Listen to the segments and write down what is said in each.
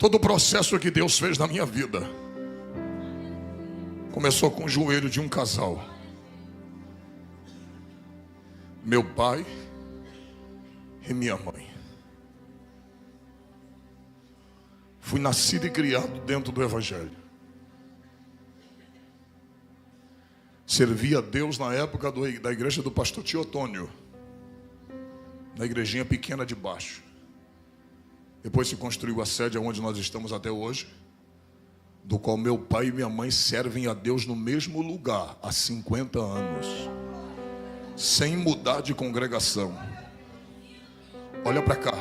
Todo o processo que Deus fez na minha vida começou com o joelho de um casal. Meu pai e minha mãe. Fui nascido e criado dentro do Evangelho. Servi a Deus na época da igreja do pastor Teotônio, na igrejinha pequena de baixo. Depois se construiu a sede onde nós estamos até hoje, do qual meu pai e minha mãe servem a Deus no mesmo lugar há 50 anos, sem mudar de congregação. Olha para cá.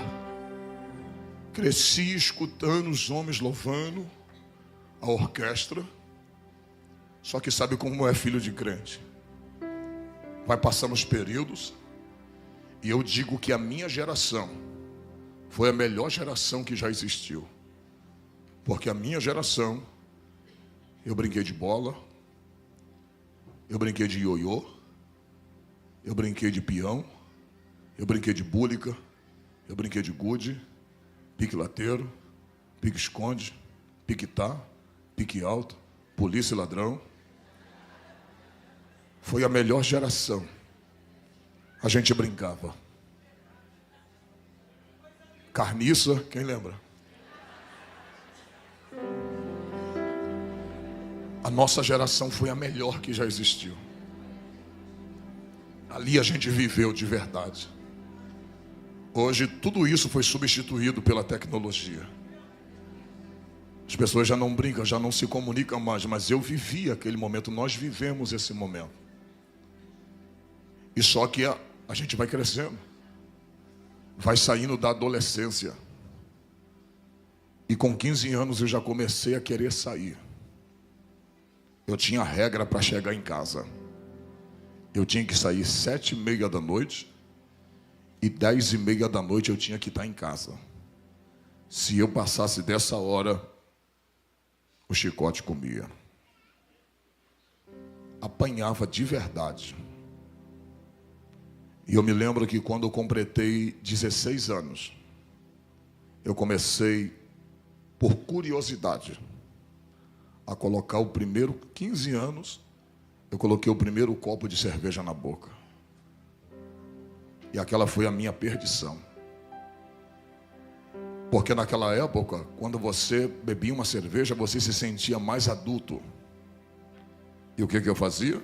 Cresci escutando os homens louvando, a orquestra. Só que sabe como é filho de crente? Vai passando os períodos, e eu digo que a minha geração foi a melhor geração que já existiu. Porque a minha geração, eu brinquei de bola, eu brinquei de ioiô, eu brinquei de peão, eu brinquei de búlica, eu brinquei de gude, pique lateiro, pique esconde, pique tá, pique alto, polícia e ladrão. Foi a melhor geração. A gente brincava. Carniça, quem lembra? A nossa geração foi a melhor que já existiu. Ali a gente viveu de verdade. Hoje tudo isso foi substituído pela tecnologia. As pessoas já não brincam, já não se comunicam mais, mas eu vivi aquele momento, nós vivemos esse momento. E só que a gente vai crescendo, vai saindo da adolescência. E com 15 anos eu já comecei a querer sair. Eu tinha regra para chegar em casa. Eu tinha que sair 7h30 da noite e 10h30 da noite eu tinha que estar em casa. Se eu passasse dessa hora, o chicote comia. Apanhava de verdade. E eu me lembro que quando eu completei 16 anos, eu comecei, por curiosidade, a colocar o primeiro, 15 anos, eu coloquei o primeiro copo de cerveja na boca. E aquela foi a minha perdição. Porque naquela época, quando você bebia uma cerveja, você se sentia mais adulto. E o que eu fazia?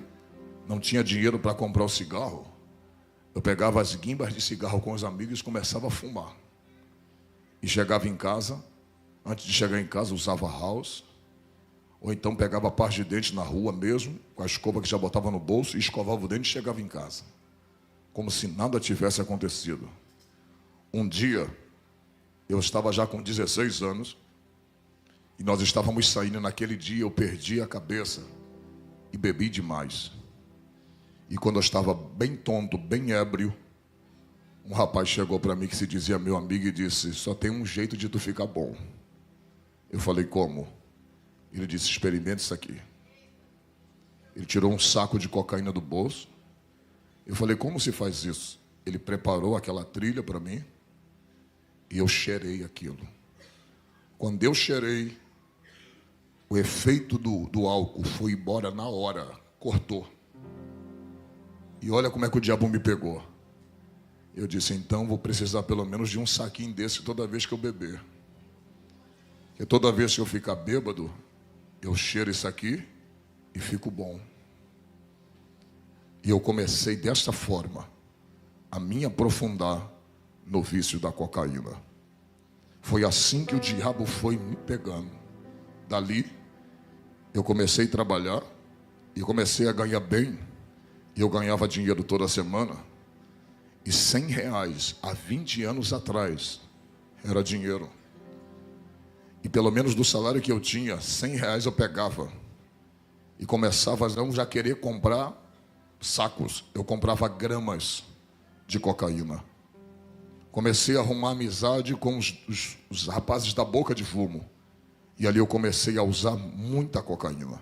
Não tinha dinheiro para comprar o cigarro. Eu pegava as guimbas de cigarro com os amigos e começava a fumar. E chegava em casa, antes de chegar em casa usava house, ou então pegava a parte de dente na rua mesmo, com a escova que já botava no bolso, e escovava o dente e chegava em casa. Como se nada tivesse acontecido. Um dia, eu estava já com 16 anos, e nós estávamos saindo naquele dia, eu perdi a cabeça e bebi demais. E quando eu estava bem tonto, bem ébrio, um rapaz chegou para mim que se dizia meu amigo e disse: só tem um jeito de tu ficar bom. Eu falei: como? Ele disse: experimente isso aqui. Ele tirou um saco de cocaína do bolso. Eu falei: como se faz isso? Ele preparou aquela trilha para mim e eu cheirei aquilo. Quando eu cheirei, o efeito do álcool foi embora na hora, cortou. E olha como é que o diabo me pegou. Eu disse: então vou precisar pelo menos de um saquinho desse toda vez que eu beber. Porque toda vez que eu ficar bêbado, eu cheiro isso aqui e fico bom. E eu comecei desta forma a me aprofundar no vício da cocaína. Foi assim que o diabo foi me pegando. Dali, eu comecei a trabalhar e comecei a ganhar bem. E eu ganhava dinheiro toda semana. E R$100 há 20 anos atrás era dinheiro. E pelo menos do salário que eu tinha, R$100 eu pegava. E começava a não já querer comprar sacos. Eu comprava gramas de cocaína. Comecei a arrumar amizade com os rapazes da boca de fumo. E ali eu comecei a usar muita cocaína.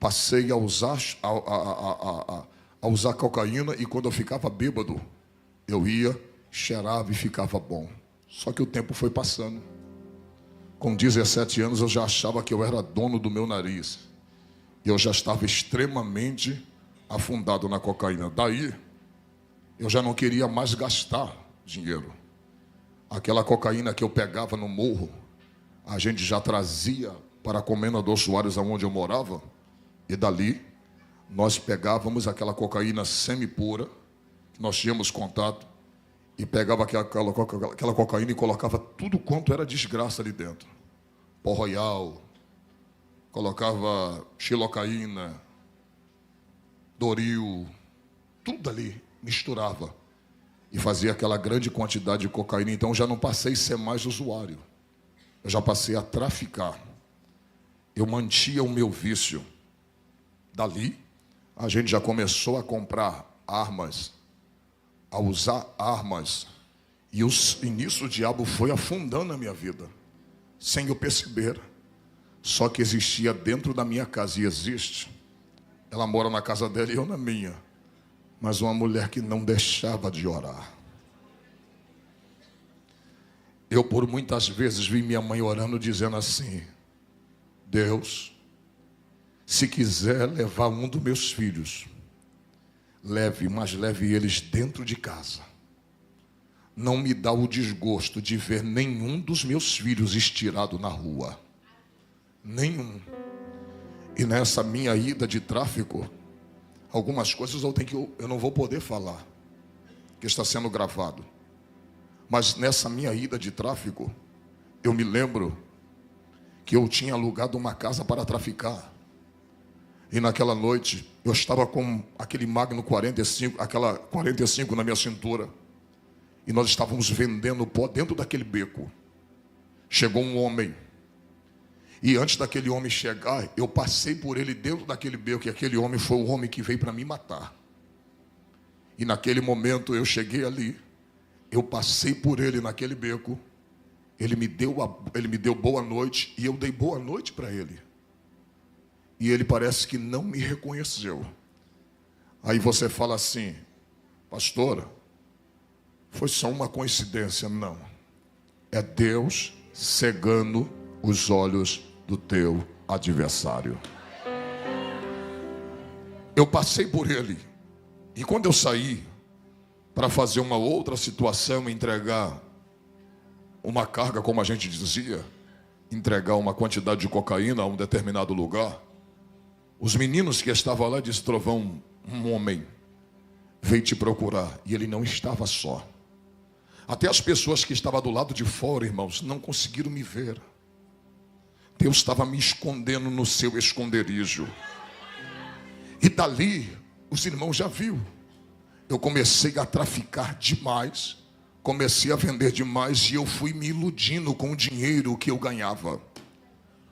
Passei a usar, a usar cocaína, e quando eu ficava bêbado, eu ia, cheirava e ficava bom. Só que o tempo foi passando. Com 17 anos eu já achava que eu era dono do meu nariz. E eu já estava extremamente afundado na cocaína. Daí, eu já não queria mais gastar dinheiro. Aquela cocaína que eu pegava no morro, a gente já trazia para a Comenda dos Soares, onde eu morava. E dali, nós pegávamos aquela cocaína semi-pura, que nós tínhamos contato, e pegava aquela cocaína e colocava tudo quanto era desgraça ali dentro. Pó Royal, colocava xilocaína, Doril, tudo ali, misturava. E fazia aquela grande quantidade de cocaína. Então eu já não passei a ser mais usuário. Eu já passei a traficar. Eu mantinha o meu vício. Dali, a gente já começou a comprar armas, a usar armas. E nisso o diabo foi afundando a minha vida, sem eu perceber. Só que existia dentro da minha casa, e existe. Ela mora na casa dela e eu na minha. Mas uma mulher que não deixava de orar. Eu por muitas vezes vi minha mãe orando, dizendo assim: Deus, se quiser levar um dos meus filhos, leve, mas leve eles dentro de casa. Não me dá o desgosto de ver nenhum dos meus filhos estirado na rua. Nenhum. E nessa minha ida de tráfico, algumas coisas eu não vou poder falar, que está sendo gravado. Mas nessa minha ida de tráfico, eu me lembro que eu tinha alugado uma casa para traficar. E naquela noite, eu estava com aquele Magno 45, aquela 45 na minha cintura. E nós estávamos vendendo pó dentro daquele beco. Chegou um homem. E antes daquele homem chegar, eu passei por ele dentro daquele beco. E aquele homem foi o homem que veio para me matar. E naquele momento eu cheguei ali. Eu passei por ele naquele beco. Ele me deu boa noite. E eu dei boa noite para ele. E ele parece que não me reconheceu. Aí você fala assim: pastora, foi só uma coincidência. Não. É Deus cegando os olhos do teu adversário. Eu passei por ele. E quando eu saí para fazer uma outra situação, entregar uma carga, como a gente dizia, entregar uma quantidade de cocaína a um determinado lugar, os meninos que estavam lá disseram: Trovão, um homem veio te procurar. E ele não estava só. Até as pessoas que estavam do lado de fora, irmãos, não conseguiram me ver. Deus estava me escondendo no seu esconderijo. E dali, os irmãos já viram. Eu comecei a traficar demais, comecei a vender demais, e eu fui me iludindo com o dinheiro que eu ganhava.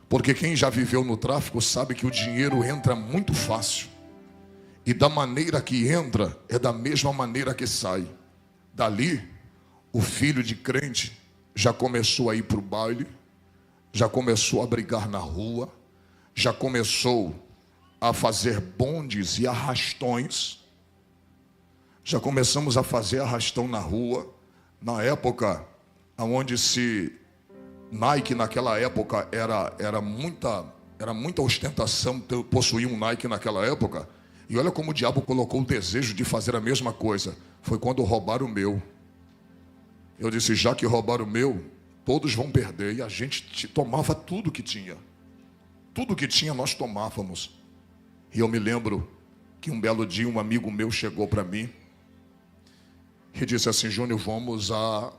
Porque quem já viveu no tráfico sabe que o dinheiro entra muito fácil. E da maneira que entra, é da mesma maneira que sai. Dali, o filho de crente já começou a ir para o baile, já começou a brigar na rua, já começou a fazer bondes e arrastões. Já começamos a fazer arrastão na rua. Na época, onde Nike naquela época era muita ostentação possuir um Nike naquela época. E olha como o diabo colocou o desejo de fazer a mesma coisa. Foi quando roubaram o meu. Eu disse: já que roubaram o meu, todos vão perder. E a gente tomava tudo que tinha. Tudo que tinha nós tomávamos. E eu me lembro que um belo dia um amigo meu chegou para mim e disse assim: Júnior, vamos a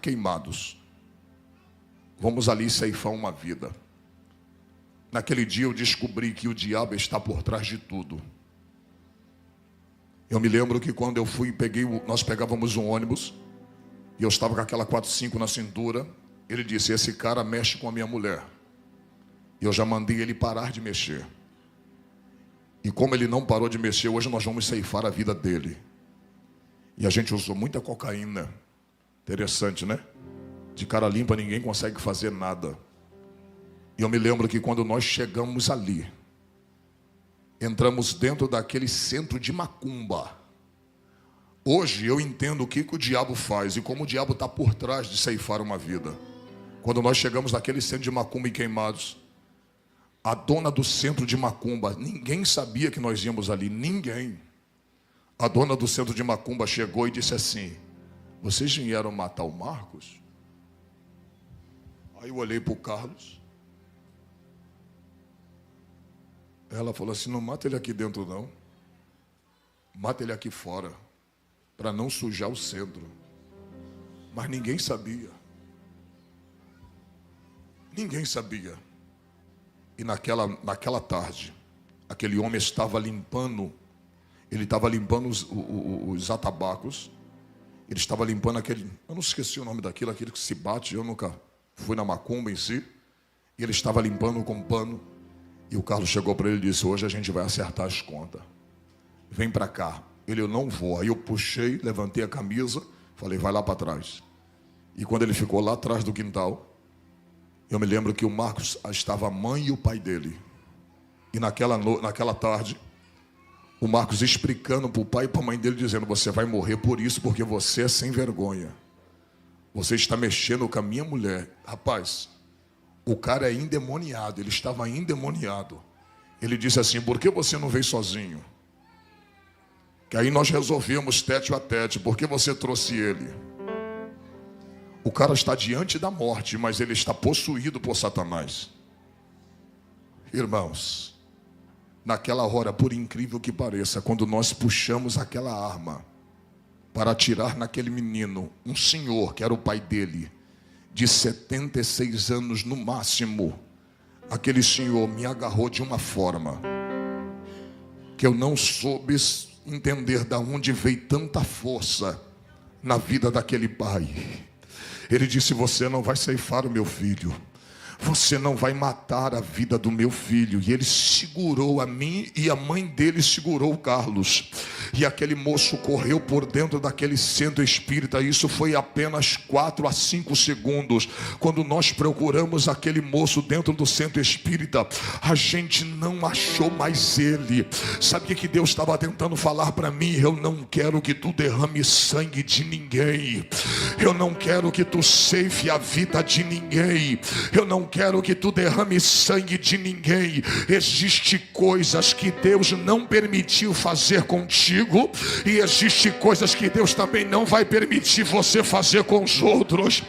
Queimados. Vamos ali ceifar uma vida. Naquele dia eu descobri que o diabo está por trás de tudo. Eu me lembro que quando eu fui, nós pegávamos um ônibus, e eu estava com aquela 45 na cintura. Ele disse: esse cara mexe com a minha mulher. E eu já mandei ele parar de mexer. E como ele não parou de mexer, hoje nós vamos ceifar a vida dele. E a gente usou muita cocaína. Interessante, né? De cara limpa ninguém consegue fazer nada. E eu me lembro que quando nós chegamos ali, entramos dentro daquele centro de macumba. Hoje eu entendo o que o diabo faz e como o diabo está por trás de ceifar uma vida. Quando nós chegamos naquele centro de macumba em Queimados, a dona do centro de macumba, ninguém sabia que nós íamos ali, ninguém. A dona do centro de macumba chegou e disse assim: vocês vieram matar o Marcos? Aí eu olhei para o Carlos. Ela falou assim: não mata ele aqui dentro não. Mata ele aqui fora, para não sujar o centro. Mas ninguém sabia. Ninguém sabia. E naquela tarde, aquele homem estava limpando, ele estava limpando os atabacos, ele estava limpando aquele, eu não esqueci o nome daquilo, aquele que se bate, eu nunca fui na macumba em si, e ele estava limpando com pano, e o Carlos chegou para ele e disse: hoje a gente vai acertar as contas, vem para cá. Ele: eu não vou. Aí eu puxei, levantei a camisa, falei: vai lá para trás. E quando ele ficou lá atrás do quintal, eu me lembro que o Marcos, estava a mãe e o pai dele. E naquela tarde, o Marcos explicando para o pai e para a mãe dele, dizendo: você vai morrer por isso, porque você é sem vergonha. Você está mexendo com a minha mulher. Rapaz, o cara é endemoniado, ele estava endemoniado. Ele disse assim: por que você não veio sozinho? Que aí nós resolvemos tete a tete, por que você trouxe ele? O cara está diante da morte, mas ele está possuído por Satanás. Irmãos, naquela hora, por incrível que pareça, quando nós puxamos aquela arma para atirar naquele menino, um senhor, que era o pai dele, de 76 anos no máximo, aquele senhor me agarrou de uma forma que eu não soube entender de onde veio tanta força na vida daquele pai. Ele disse: você não vai ceifar o meu filho, você não vai matar a vida do meu filho. E ele segurou a mim e a mãe dele segurou o Carlos. E aquele moço correu por dentro daquele centro espírita. Isso foi apenas 4 a 5 segundos. Quando nós procuramos aquele moço dentro do centro espírita, a gente não achou mais ele. Sabe o que Deus estava tentando falar para mim? Eu não quero que tu derrame sangue de ninguém. Eu não quero que tu ceife a vida de ninguém. Eu não quero que tu derrame sangue de ninguém. Existem coisas que Deus não permitiu fazer contigo, e existem coisas que Deus também não vai permitir você fazer com os outros.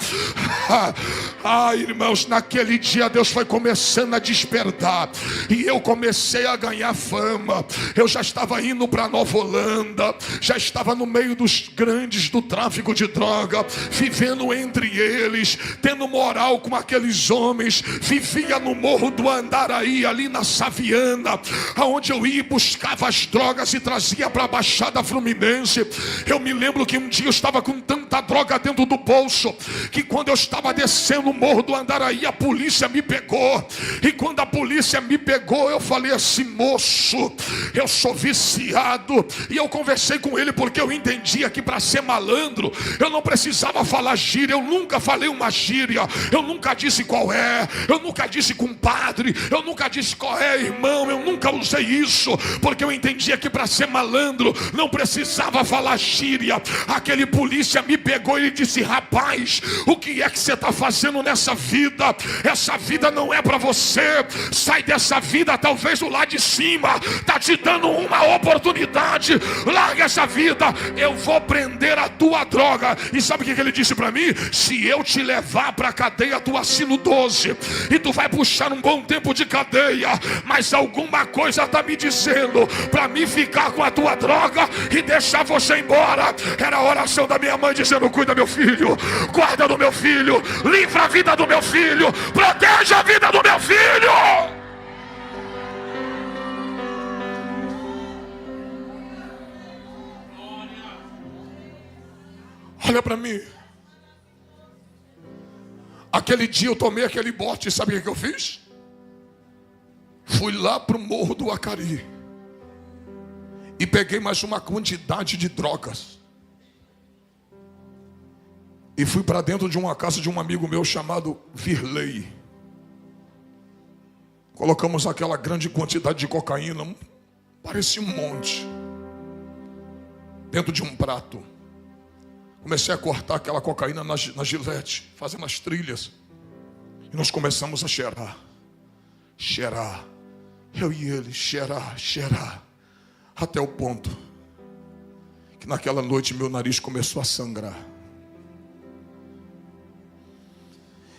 Irmãos, naquele dia Deus foi começando a despertar, e eu comecei a ganhar fama. Eu já estava indo para Nova Holanda, já estava no meio dos grandes do tráfico de droga, vivendo entre eles, tendo moral com aqueles homens. Vivia no Morro do Andaraí, ali na Saviana, aonde eu ia e buscava as drogas e trazia para a Baixada Fluminense. Eu me lembro que um dia eu estava com tanta droga dentro do bolso, que quando eu estava descendo o Morro do Andaraí, a polícia me pegou. E quando a polícia me pegou, eu falei assim: moço, eu sou viciado. E eu conversei com ele, porque eu entendia que para ser malandro eu não precisava falar gíria. Eu nunca falei uma gíria, eu nunca disse qual é, eu nunca disse compadre, eu nunca disse qual é, irmão. Eu nunca usei isso, porque eu entendia que para ser malandro não precisava falar gíria. Aquele polícia me pegou e ele disse: rapaz, o que é que você está fazendo nessa vida? Essa vida não é para você. Sai dessa vida. Talvez o lá de cima está te dando uma oportunidade. Larga essa vida. Eu vou prender a tua droga. E sabe o que ele disse para mim? Se eu te levar para a cadeia, tu assina o 12 e tu vai puxar um bom tempo de cadeia, mas alguma coisa está me dizendo para mim ficar com a tua droga e deixar você embora. Era a oração da minha mãe dizendo: cuida meu filho, guarda do meu filho, livra a vida do meu filho, proteja a vida do meu filho. Olha para mim. Aquele dia eu tomei aquele bote, sabe o que eu fiz? Fui lá para o Morro do Acari e peguei mais uma quantidade de drogas e fui para dentro de uma casa de um amigo meu chamado Virley. Colocamos aquela grande quantidade de cocaína, parecia um monte, dentro de um prato. Comecei a cortar aquela cocaína na gilete, fazendo as trilhas. E nós começamos a cheirar. Cheirar. Eu e ele, cheirar, cheirar. Até o ponto que naquela noite meu nariz começou a sangrar.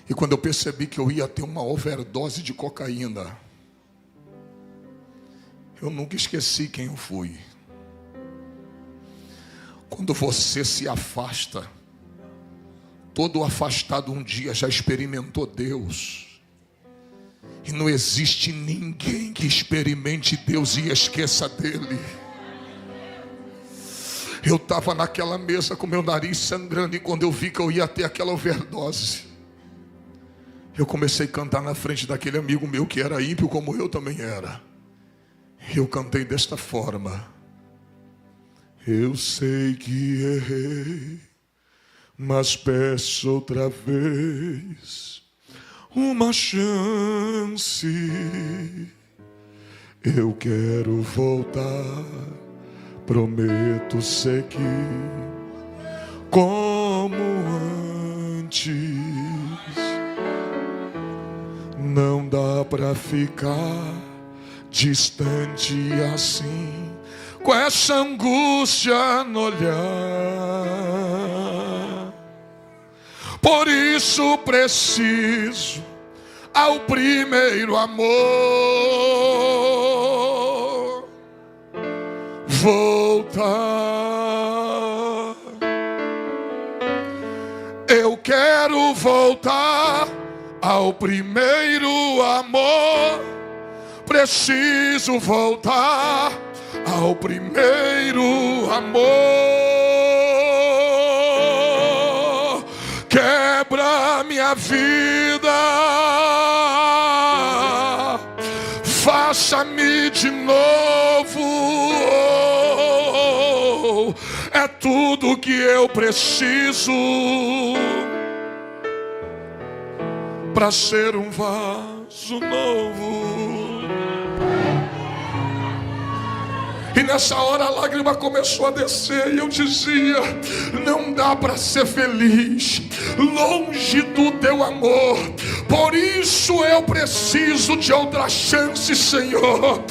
E quando eu percebi que eu ia ter uma overdose de cocaína, eu nunca esqueci quem eu fui. Quando você se afasta, todo afastado um dia já experimentou Deus. E não existe ninguém que experimente Deus e esqueça dele. Eu estava naquela mesa com meu nariz sangrando, e quando eu vi que eu ia ter aquela overdose, eu comecei a cantar na frente daquele amigo meu que era ímpio como eu também era. Eu cantei desta forma: eu sei que errei, mas peço outra vez uma chance. Eu quero voltar, prometo seguir como antes. Não dá pra ficar distante assim, com essa angústia no olhar. Por isso preciso ao primeiro amor voltar. Eu quero voltar ao primeiro amor. Preciso voltar ao primeiro amor. Quebra minha vida, faça-me de novo. É tudo que eu preciso para ser um vaso novo. E nessa hora a lágrima começou a descer, e eu dizia: não dá para ser feliz longe do teu amor. Por isso eu preciso de outra chance, Senhor.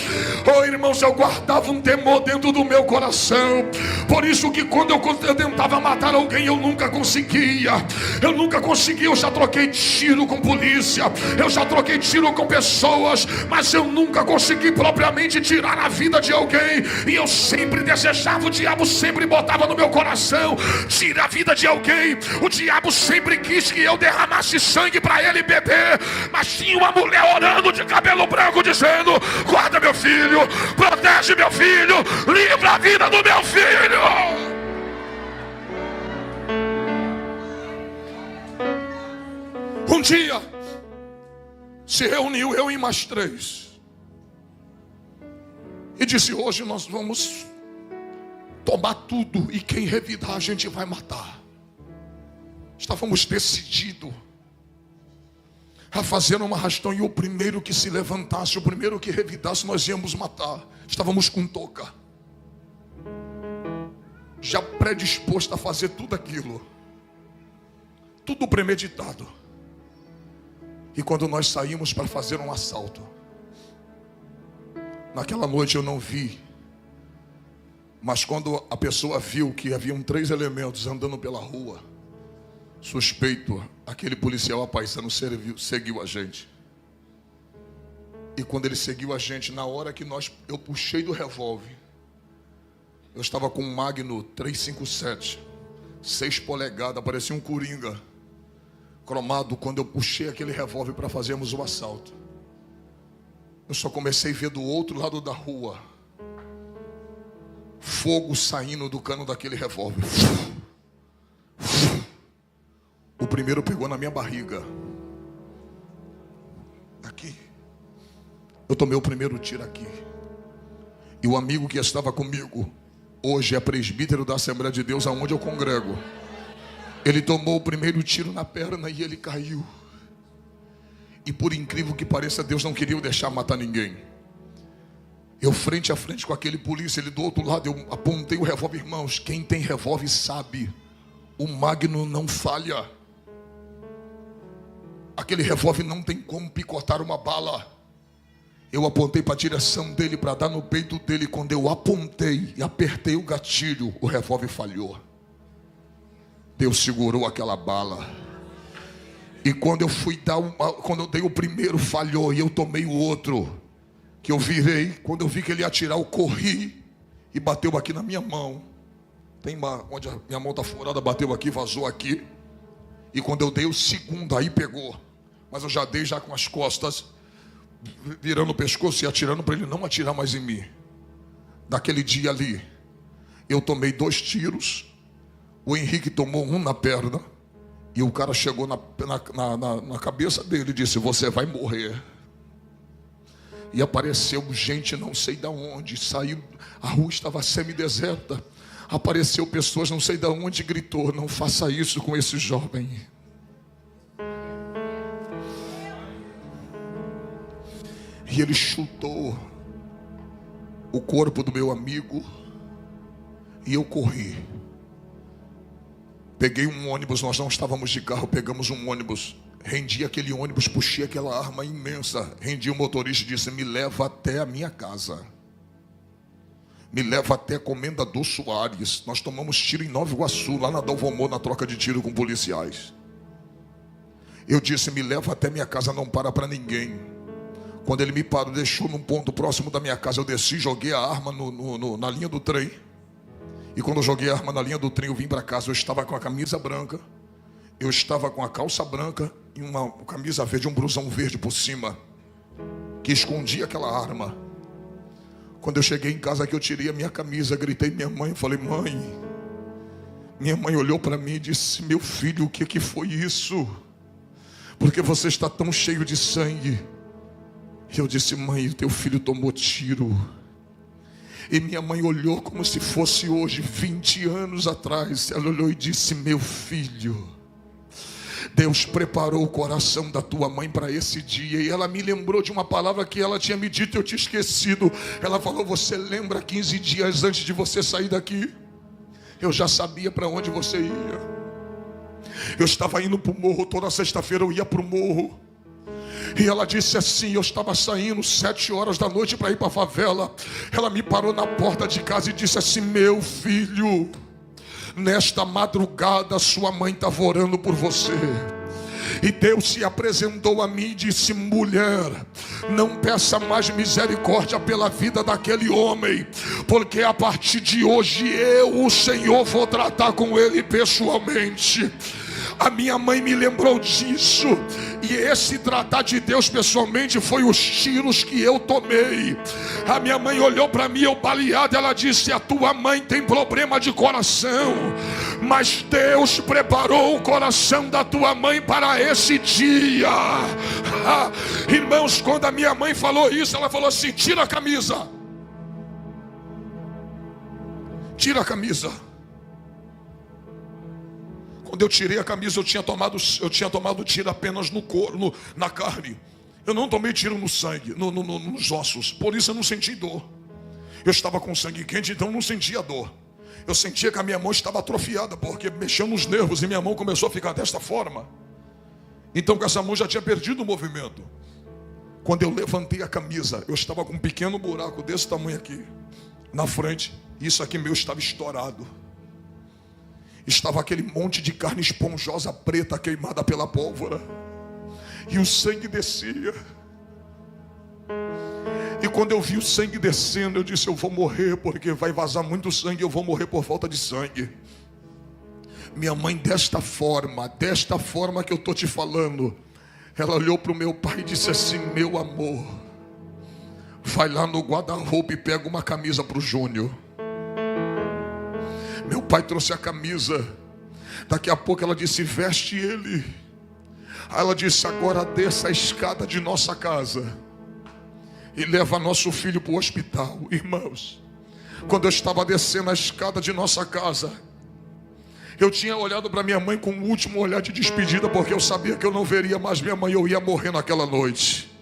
Oh, irmãos, eu guardava um temor dentro do meu coração. Por isso que quando eu tentava matar alguém, eu nunca conseguia. Eu já troquei tiro com polícia, eu já troquei tiro com pessoas, mas eu nunca consegui propriamente tirar a vida de alguém. E eu sempre desejava, o diabo sempre botava no meu coração: tira a vida de alguém. O diabo sempre quis que eu derramasse sangue para ele beber, mas tinha uma mulher orando de cabelo branco dizendo: guarda meu filho, protege meu filho, livra a vida do meu filho. Um dia se reuniu eu e mais 3 e disse: hoje nós vamos tomar tudo, e quem revidar a gente vai matar. Estávamos decididos a fazer uma arrastão, e o primeiro que se levantasse, o primeiro que revidasse, nós íamos matar. Estávamos com touca, já predisposto a fazer tudo aquilo, tudo premeditado. E quando nós saímos para fazer um assalto, naquela noite eu não vi, mas quando a pessoa viu que haviam 3 elementos andando pela rua, suspeito, aquele policial apaisano seguiu a gente. E quando ele seguiu a gente, na hora que eu puxei do revólver, eu estava com um Magno 357, 6 polegadas, parecia um coringa cromado. Quando eu puxei aquele revólver para fazermos o assalto, eu só comecei a ver do outro lado da rua fogo saindo do cano daquele revólver. O primeiro pegou na minha barriga, aqui. Eu tomei o primeiro tiro aqui. E o amigo que estava comigo hoje é presbítero da Assembleia de Deus, aonde eu congrego. Ele tomou o primeiro tiro na perna e ele caiu. E por incrível que pareça, Deus não queria eu deixar matar ninguém. Eu frente a frente com aquele polícia, ele do outro lado, eu apontei o revólver. Irmãos, quem tem revólver sabe, o Magno não falha. aquele revólver não tem como picotar uma bala. Eu apontei para a direção dele, para dar no peito dele. Quando eu apontei e apertei o gatilho, o revólver falhou. Deus segurou aquela bala. E quando eu fui dar quando eu dei o primeiro, falhou, e eu tomei o outro, que eu virei. Quando eu vi que ele ia atirar, eu corri e bateu aqui na minha mão. Tem onde a minha mão está furada, bateu aqui, vazou aqui. E quando eu dei o segundo, aí pegou. Mas eu já dei já com as costas, virando o pescoço e atirando para ele não atirar mais em mim. Daquele dia ali, eu tomei 2 tiros. O Henrique tomou um na perna. E o cara chegou na cabeça dele e disse: você vai morrer. E apareceu gente não sei de onde. Saiu, a rua estava semideserta. Apareceu pessoas não sei de onde, gritou: não faça isso com esse jovem. E ele chutou o corpo do meu amigo. E eu corri. Peguei um ônibus, nós não estávamos de carro, pegamos um ônibus. Rendi aquele ônibus, puxei aquela arma imensa. Rendi o motorista e disse: me leva até a minha casa. Me leva até Comendador Soares. Nós tomamos tiro em Nova Iguaçu, lá na Dalvomor, na troca de tiro com policiais. Eu disse: me leva até minha casa, não para ninguém. Quando ele me parou, deixou num ponto próximo da minha casa, eu desci, joguei a arma na linha do trem. E quando eu joguei a arma na linha do trem, eu vim para casa. Eu estava com a camisa branca, eu estava com a calça branca e uma camisa verde, um blusão verde por cima, que escondia aquela arma. Quando eu cheguei em casa, que eu tirei a minha camisa, gritei minha mãe, falei: mãe. Minha mãe olhou para mim e disse: meu filho, o que foi isso? Porque você está tão cheio de sangue? E eu disse: mãe, o teu filho tomou tiro. E minha mãe olhou como se fosse hoje, 20 anos atrás. Ela olhou e disse: meu filho, Deus preparou o coração da tua mãe para esse dia. E ela me lembrou de uma palavra que ela tinha me dito e eu tinha esquecido. Ela falou: você lembra 15 dias antes de você sair daqui? Eu já sabia para onde você ia. Eu estava indo para o morro, toda sexta-feira eu ia para o morro. E ela disse assim: eu estava saindo 7 horas da noite para ir para a favela. Ela me parou na porta de casa e disse assim: meu filho, nesta madrugada sua mãe estava orando por você. E Deus se apresentou a mim e disse: mulher, não peça mais misericórdia pela vida daquele homem, porque a partir de hoje eu, o Senhor, vou tratar com ele pessoalmente. A minha mãe me lembrou disso. E esse tratar de Deus pessoalmente foi os tiros que eu tomei. A minha mãe olhou para mim, eu baleado. Ela disse: a tua mãe tem problema de coração, mas Deus preparou o coração da tua mãe para esse dia. Irmãos, quando a minha mãe falou isso, ela falou assim: tira a camisa. Tira a camisa. Quando eu tirei a camisa, eu tinha tomado tiro apenas no corpo, na carne. Eu não tomei tiro no sangue, nos ossos. Por isso eu não senti dor. Eu estava com sangue quente, então eu não sentia dor. Eu sentia que a minha mão estava atrofiada, porque mexeu nos nervos e minha mão começou a ficar desta forma. Então com essa mão já tinha perdido o movimento. Quando eu levantei a camisa, eu estava com um pequeno buraco desse tamanho aqui na frente. Isso aqui meu estava estourado. Estava aquele monte de carne esponjosa preta queimada pela pólvora. E o sangue descia. E quando eu vi o sangue descendo, eu disse: eu vou morrer, porque vai vazar muito sangue, eu vou morrer por falta de sangue. Minha mãe, desta forma que eu estou te falando, ela olhou para o meu pai e disse assim: meu amor, vai lá no guarda-roupa e pega uma camisa para o Júnior. Meu pai trouxe a camisa. Daqui a pouco ela disse: veste ele. Aí ela disse: agora desça a escada de nossa casa e leva nosso filho para o hospital. Irmãos, quando eu estava descendo a escada de nossa casa, eu tinha olhado para minha mãe com um último olhar de despedida, porque eu sabia que eu não veria mais minha mãe, eu ia morrer naquela noite.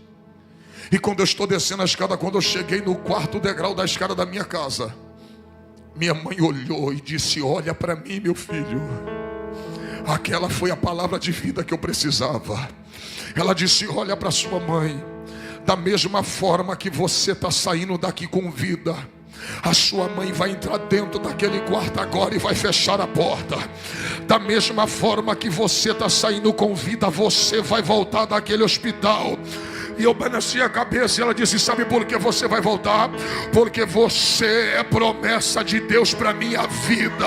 E quando eu estou descendo a escada, quando eu cheguei no 4º degrau da escada da minha casa, minha mãe olhou e disse: olha para mim, meu filho. Aquela foi a palavra de vida que eu precisava. Ela disse: olha para sua mãe, da mesma forma que você está saindo daqui com vida, a sua mãe vai entrar dentro daquele quarto agora e vai fechar a porta. Da mesma forma que você está saindo com vida, você vai voltar daquele hospital. E eu balanceei a cabeça e ela disse: sabe por que você vai voltar? Porque você é promessa de Deus para minha vida.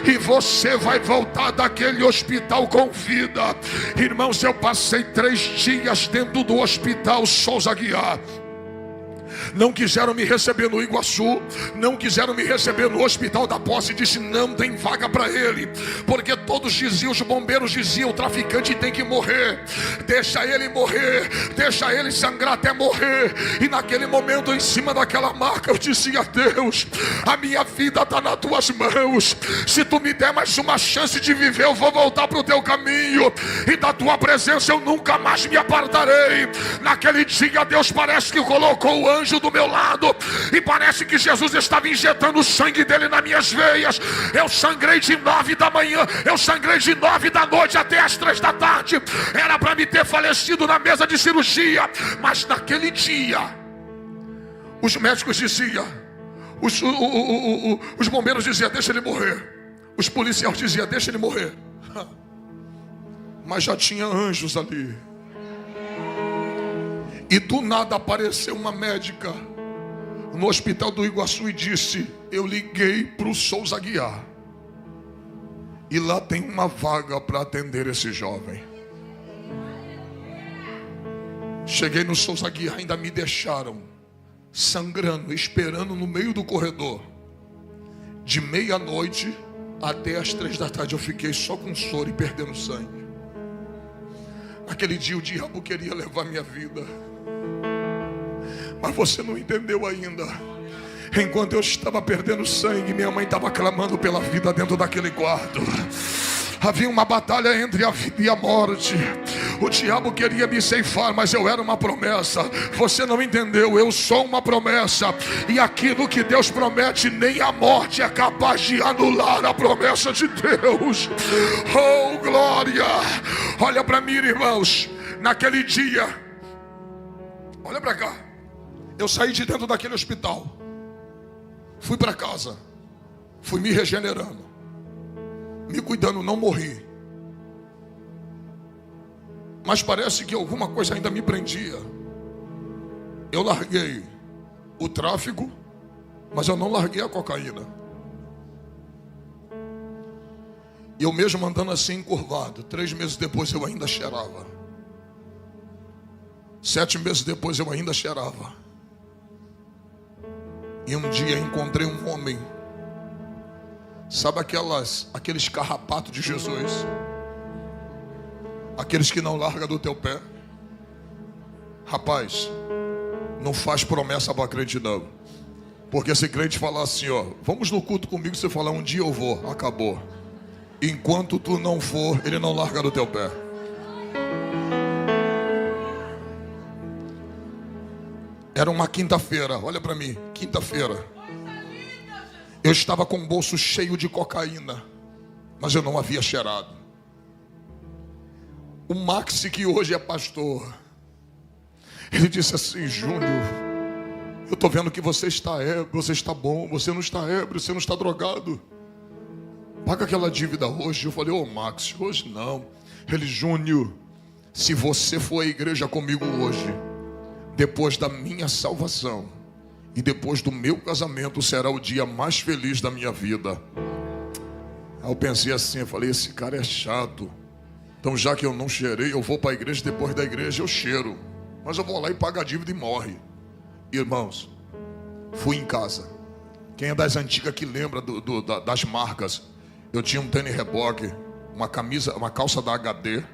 E você vai voltar daquele hospital com vida. Irmãos, eu passei 3 dias dentro do hospital Souza Aguiar. Não quiseram me receber no Iguaçu, não quiseram me receber no Hospital da Posse. Disse: não tem vaga para ele, porque todos diziam, os bombeiros diziam: o traficante tem que morrer, deixa ele morrer, deixa ele sangrar até morrer. E naquele momento, em cima daquela marca, eu disse a Deus: a minha vida está nas tuas mãos. Se tu me der mais uma chance de viver, eu vou voltar para o teu caminho, e da tua presença eu nunca mais me apartarei. Naquele dia Deus parece que colocou o anjo do meu lado, e parece que Jesus estava injetando o sangue dele nas minhas veias. Eu sangrei de 9 da manhã, eu sangrei de 9 da noite até as 3 da tarde. Era para me ter falecido na mesa de cirurgia, mas naquele dia os médicos diziam, os bombeiros diziam: deixa ele morrer. Os policiais diziam: deixa ele morrer. Mas já tinha anjos ali. E do nada apareceu uma médica no hospital do Iguaçu e disse: eu liguei para o Souza Aguiar, e lá tem uma vaga para atender esse jovem. Cheguei no Souza Aguiar, ainda me deixaram sangrando, esperando no meio do corredor. De meia-noite até as 3 da tarde eu fiquei só com soro e perdendo sangue. Naquele dia o diabo queria levar minha vida, mas você não entendeu ainda. Enquanto eu estava perdendo sangue, minha mãe estava clamando pela vida dentro daquele quarto. Havia uma batalha entre a vida e a morte. O diabo queria me ceifar, mas eu era uma promessa. Você não entendeu, eu sou uma promessa. E aquilo que Deus promete, nem a morte é capaz de anular a promessa de Deus. Oh, glória! Olha para mim, irmãos. Naquele dia, olha para cá, eu saí de dentro daquele hospital, fui para casa, fui me regenerando, me cuidando, não morri. Mas parece que alguma coisa ainda me prendia. Eu larguei o tráfico, mas eu não larguei a cocaína. E eu mesmo andando assim encurvado, 3 meses depois eu ainda cheirava. 7 meses depois eu ainda cheirava. E um dia encontrei um homem. Sabe aqueles carrapatos de Jesus? Aqueles que não largam do teu pé. Rapaz, não faz promessa para crente não. Porque se crente falar assim, ó, vamos no culto comigo, você falar um dia eu vou, acabou. Enquanto tu não for, ele não larga do teu pé. Era uma quinta-feira, olha para mim, quinta-feira. Eu estava com o bolso cheio de cocaína, mas eu não havia cheirado. O Maxi, que hoje é pastor, ele disse assim: Júnior, eu estou vendo que você está ébrio, você está bom, você não está ébrio, você não está drogado. Paga aquela dívida hoje. Eu falei: ô Maxi, hoje não. Ele: Júnior, se você for à igreja comigo hoje, depois da minha salvação e depois do meu casamento, será o dia mais feliz da minha vida. Aí eu pensei assim, eu falei: esse cara é chato. Então já que eu não cheirei, eu vou para a igreja, depois da igreja eu cheiro. Mas eu vou lá e pago a dívida e morre. Irmãos, fui em casa. Quem é das antigas que lembra das marcas? Eu tinha um tênis reboque, uma calça da HD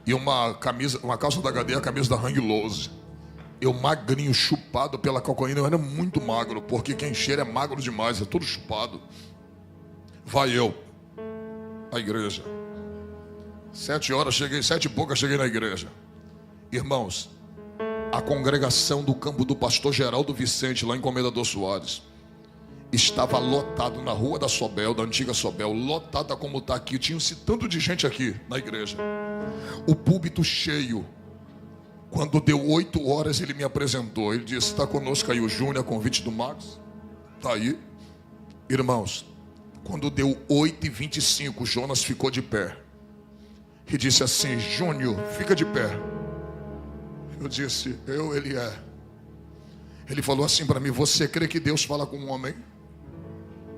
e uma calça da HD e a camisa da Hang Loose. Eu magrinho, chupado pela cocaína. Eu era muito magro, porque quem cheira é magro demais, é tudo chupado. Vai eu à igreja. 7 horas cheguei, 7 e pouca cheguei na igreja. Irmãos, a congregação do campo do pastor Geraldo Vicente, lá em Comendador Soares. estava lotado na rua da Sobel, da antiga Sobel, lotada como está aqui. Tinha-se tanto de gente aqui na igreja, o púlpito cheio. Quando deu 8 horas, ele me apresentou. Ele disse: está conosco aí o Júnior, a convite do Max. Está aí. Irmãos, quando deu 8h25, Jonas ficou de pé e disse assim: Júnior, fica de pé. Eu disse: ele é. Ele falou assim para mim: você crê que Deus fala com um homem?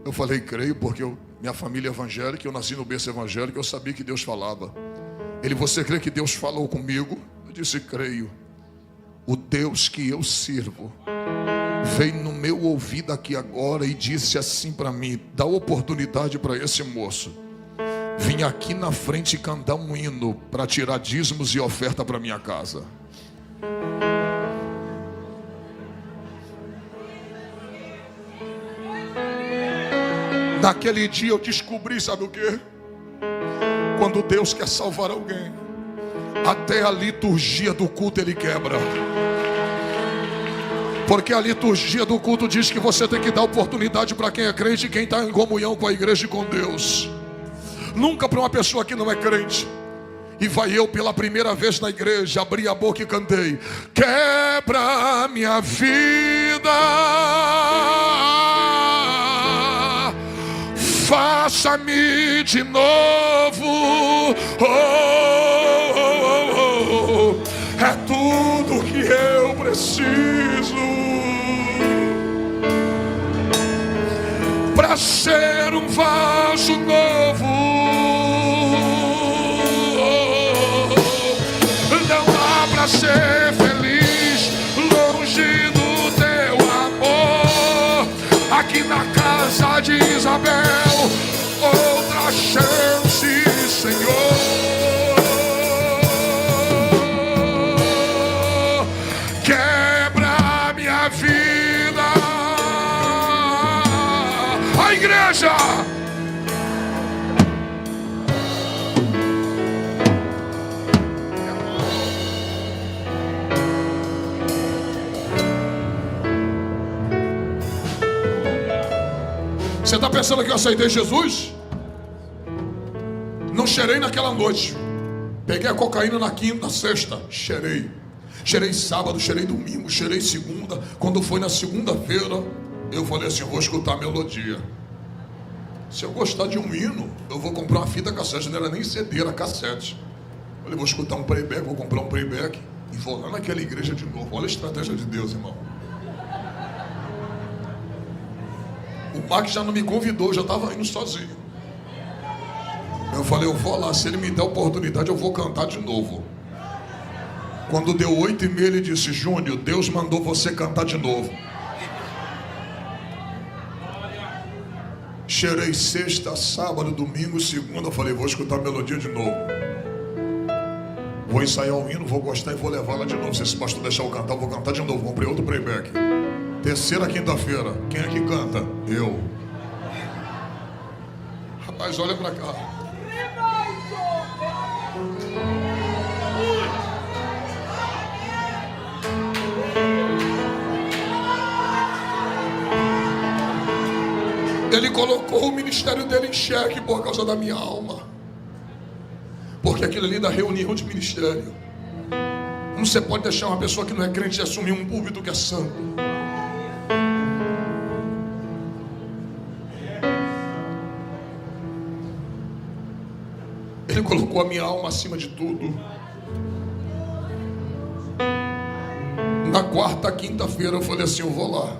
Eu falei: creio, porque minha família é evangélica, eu nasci no berço evangélico, eu sabia que Deus falava. Ele: você crê que Deus falou comigo? Eu disse: creio. O Deus que eu sirvo veio no meu ouvido aqui agora e disse assim para mim: dá oportunidade para esse moço vir aqui na frente e cantar um hino para tirar dízimos e oferta para minha casa. Naquele dia eu descobri, sabe o quê? Quando Deus quer salvar alguém, até a liturgia do culto Ele quebra. Porque a liturgia do culto diz que você tem que dar oportunidade para quem é crente e quem está em comunhão com a igreja e com Deus. Nunca para uma pessoa que não é crente. E vai eu pela primeira vez na igreja, abri a boca e cantei: quebra minha vida, faça-me de novo. É tudo que eu preciso para ser um vaso novo. Não dá para ser feliz longe do teu amor. Aqui na casa de Isabel, outra chance, Senhor. Quebra minha vida. A igreja. Você está pensando que eu aceitei Jesus? Não cheirei naquela noite. Peguei a cocaína na quinta, na sexta, cheirei. Cheirei sábado, cheirei domingo, cheirei segunda. Quando foi na segunda-feira, eu falei assim: eu vou escutar a melodia. Se eu gostar de um hino, eu vou comprar uma fita cassete. Não era nem CD, era cassete. Eu falei: vou escutar um playback, vou comprar um playback e vou lá naquela igreja de novo. Olha a estratégia de Deus, irmão. O Max já não me convidou, já estava indo sozinho. Eu falei: eu vou lá, se ele me der a oportunidade, eu vou cantar de novo. Quando deu 8h30, ele disse: Júnior, Deus mandou você cantar de novo. Cheirei sexta, sábado, domingo, segunda. Eu falei: vou escutar a melodia de novo. Vou ensaiar o hino, vou gostar e vou levá-la de novo. Se esse pastor deixar eu cantar, eu vou cantar de novo. Comprei outro playback. Terceira quinta-feira, quem é que canta? Eu. Rapaz, olha pra cá. Ele colocou o ministério dele em xeque por causa da minha alma. Porque aquilo ali da reunião de ministério. Não você pode deixar uma pessoa que não é crente assumir um púlpito que é santo. Ele colocou a minha alma acima de tudo. Na quarta, quinta-feira eu falei assim: eu vou lá.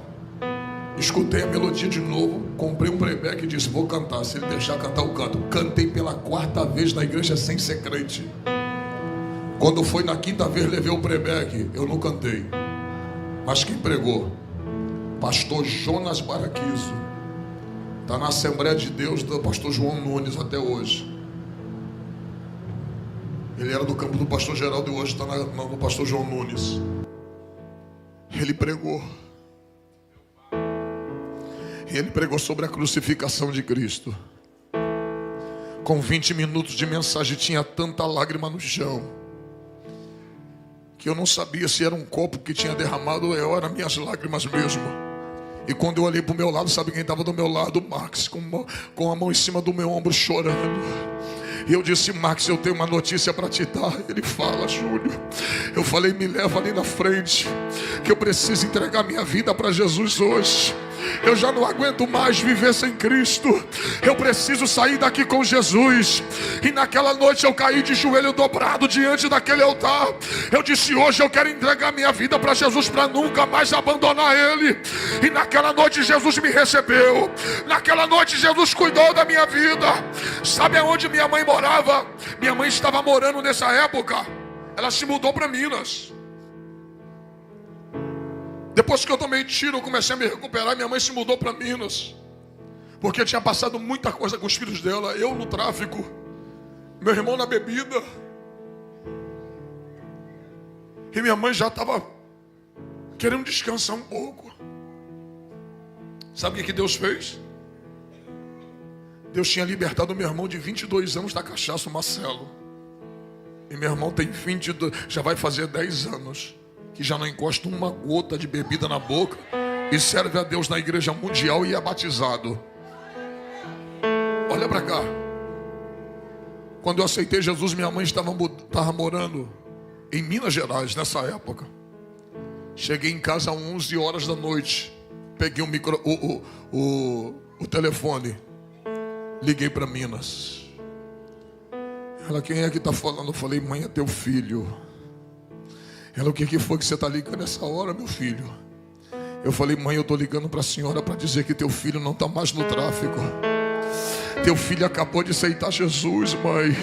Escutei a melodia de novo, comprei um playback e disse: vou cantar, se ele deixar cantar eu canto. Cantei pela quarta vez na igreja sem ser crente. Quando foi na quinta vez, levei o playback, eu não cantei. Mas quem pregou? Pastor Jonas Baraquizo. Está na Assembleia de Deus do pastor João Nunes até hoje. Ele era do campo do pastor Geraldo e hoje está no pastor João Nunes. Ele pregou. Ele pregou sobre a crucificação de Cristo. Com 20 minutos de mensagem tinha tanta lágrima no chão que eu não sabia se era um copo que tinha derramado ou eram minhas lágrimas mesmo. E quando eu olhei para o meu lado, sabe quem estava do meu lado? O Max, com a mão em cima do meu ombro, chorando. E eu disse: Max, eu tenho uma notícia para te dar. Ele fala: Júlio. Eu falei: me leva ali na frente, que eu preciso entregar minha vida para Jesus hoje. Eu já não aguento mais viver sem Cristo. Eu preciso sair daqui com Jesus. E naquela noite eu caí de joelho dobrado diante daquele altar. Eu disse: hoje eu quero entregar minha vida para Jesus, para nunca mais abandonar Ele. E naquela noite Jesus me recebeu. Naquela noite Jesus cuidou da minha vida. Sabe aonde minha mãe morava? Minha mãe estava morando nessa época. Ela se mudou para Minas. Depois que eu tomei tiro, eu comecei a me recuperar. Minha mãe se mudou para Minas, porque tinha passado muita coisa com os filhos dela. Eu no tráfico, meu irmão na bebida. E minha mãe já estava querendo descansar um pouco. Sabe o que Deus fez? Deus tinha libertado meu irmão de 22 anos da cachaça, o Marcelo. E meu irmão tem 22, já vai fazer 10 anos. Que já não encosta uma gota de bebida na boca e serve a Deus na igreja mundial e é batizado. Olha para cá. Quando eu aceitei Jesus, minha mãe estava morando em Minas Gerais nessa época. Cheguei em casa às 11 horas da noite. Peguei o telefone. Liguei para Minas. Ela: quem é que está falando? Eu falei: mãe, é teu filho. Ela: o que foi que você está ligando nessa hora, meu filho? Eu falei: mãe, eu estou ligando para a senhora para dizer que teu filho não está mais no tráfico. Teu filho acabou de aceitar Jesus, mãe.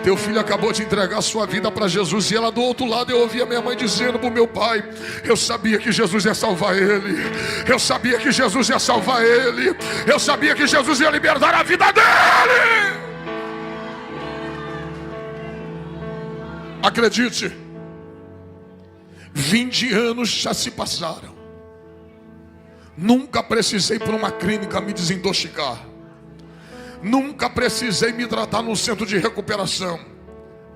Teu filho acabou de entregar a sua vida para Jesus. E ela do outro lado, eu ouvia minha mãe dizendo para o meu pai: eu sabia que Jesus ia salvar ele. Eu sabia que Jesus ia salvar ele. Eu sabia que Jesus ia libertar a vida dele. Acredite, 20 anos já se passaram. Nunca precisei ir para uma clínica me desintoxicar. Nunca precisei me tratar num centro de recuperação.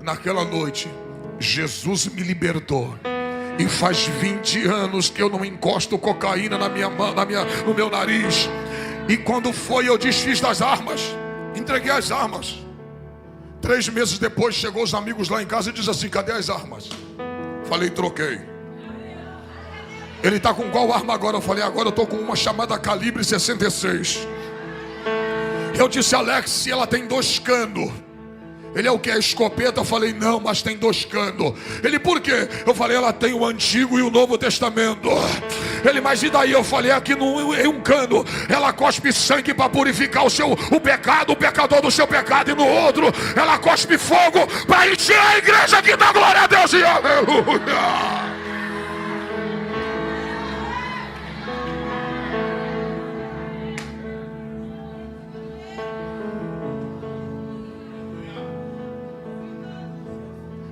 Naquela noite, Jesus me libertou. E faz 20 anos que eu não encosto cocaína na minha mão, no meu nariz. E quando foi, eu desfiz das armas. Entreguei as armas. 3 meses depois, chegou os amigos lá em casa e diz assim: cadê as armas? Falei: troquei. Ele está com qual arma agora? Eu falei: agora eu estou com uma chamada calibre 66. Eu disse: Alex, ela tem 2 canos. Ele: é o que? A escopeta? Eu falei: não, mas tem 2 canos. Ele: por quê? Eu falei: ela tem o Antigo e o Novo Testamento. Ele: mas e daí? Eu falei: aqui em um cano ela cospe sangue para purificar o pecado, o pecador do seu pecado. E no outro ela cospe fogo para encher a igreja que dá glória a Deus e aleluia.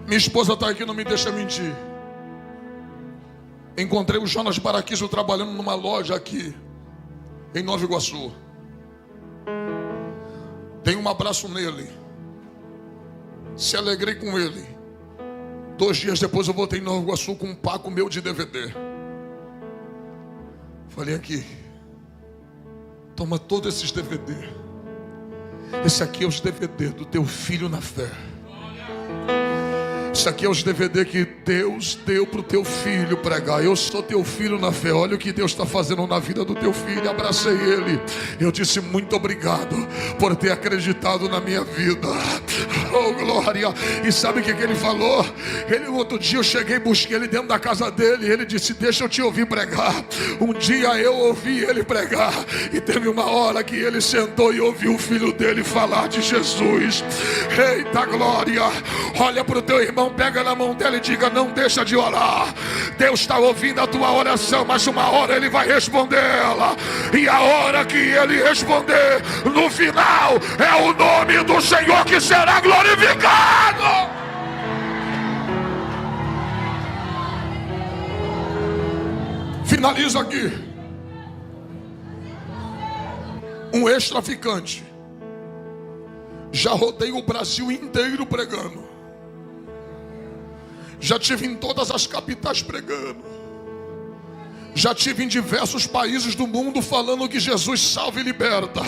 Minha esposa está aqui, não me deixa mentir. Encontrei o Jonas Baraquizo trabalhando numa loja aqui em Nova Iguaçu. Dei um abraço nele. Se alegrei com ele. 2 dias depois eu voltei em Nova Iguaçu com um paco meu de DVD. Falei: aqui, toma todos esses DVD. Esse aqui é os DVD do teu filho na fé. Isso aqui é os DVD que Deus deu para o teu filho pregar. Eu sou teu filho na fé. Olha o que Deus está fazendo na vida do teu filho. Abracei ele. Eu disse: muito obrigado por ter acreditado na minha vida. Oh, glória. E sabe o que ele falou? Outro dia eu cheguei e busquei ele dentro da casa dele. Ele disse: deixa eu te ouvir pregar. Um dia eu ouvi ele pregar. E teve uma hora que ele sentou e ouviu o filho dele falar de Jesus. Eita glória. Olha para o teu irmão, pega na mão dela e diga: não deixa de orar. Deus está ouvindo a tua oração, mas uma hora Ele vai responder ela. E a hora que Ele responder, no final, é o nome do Senhor que será glorificado. Finaliza aqui. Um ex-traficante. Já rodei o Brasil inteiro pregando. Já estive em todas as capitais pregando. Já tive em diversos países do mundo falando que Jesus salva e liberta.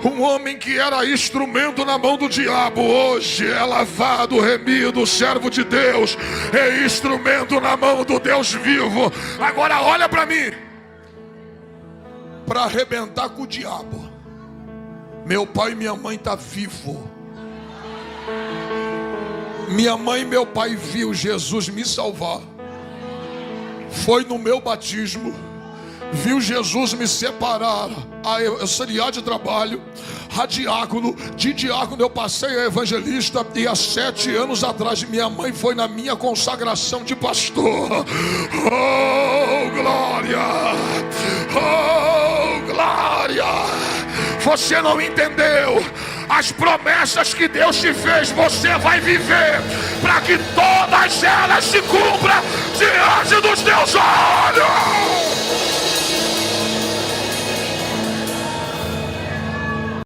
Um homem que era instrumento na mão do diabo, hoje é lavado, remido, servo de Deus, é instrumento na mão do Deus vivo. Agora olha para mim, para arrebentar com o diabo. Meu pai e minha mãe estão vivos. Minha mãe e meu pai viu Jesus me salvar. Foi no meu batismo. Viu Jesus me separar a auxiliar de trabalho, a diácono. De diácono eu passei a evangelista. E há 7 anos atrás minha mãe foi na minha consagração de pastor. Oh, glória! Oh, glória! Você não entendeu? As promessas que Deus te fez, você vai viver, para que todas elas se cumpram diante dos teus olhos.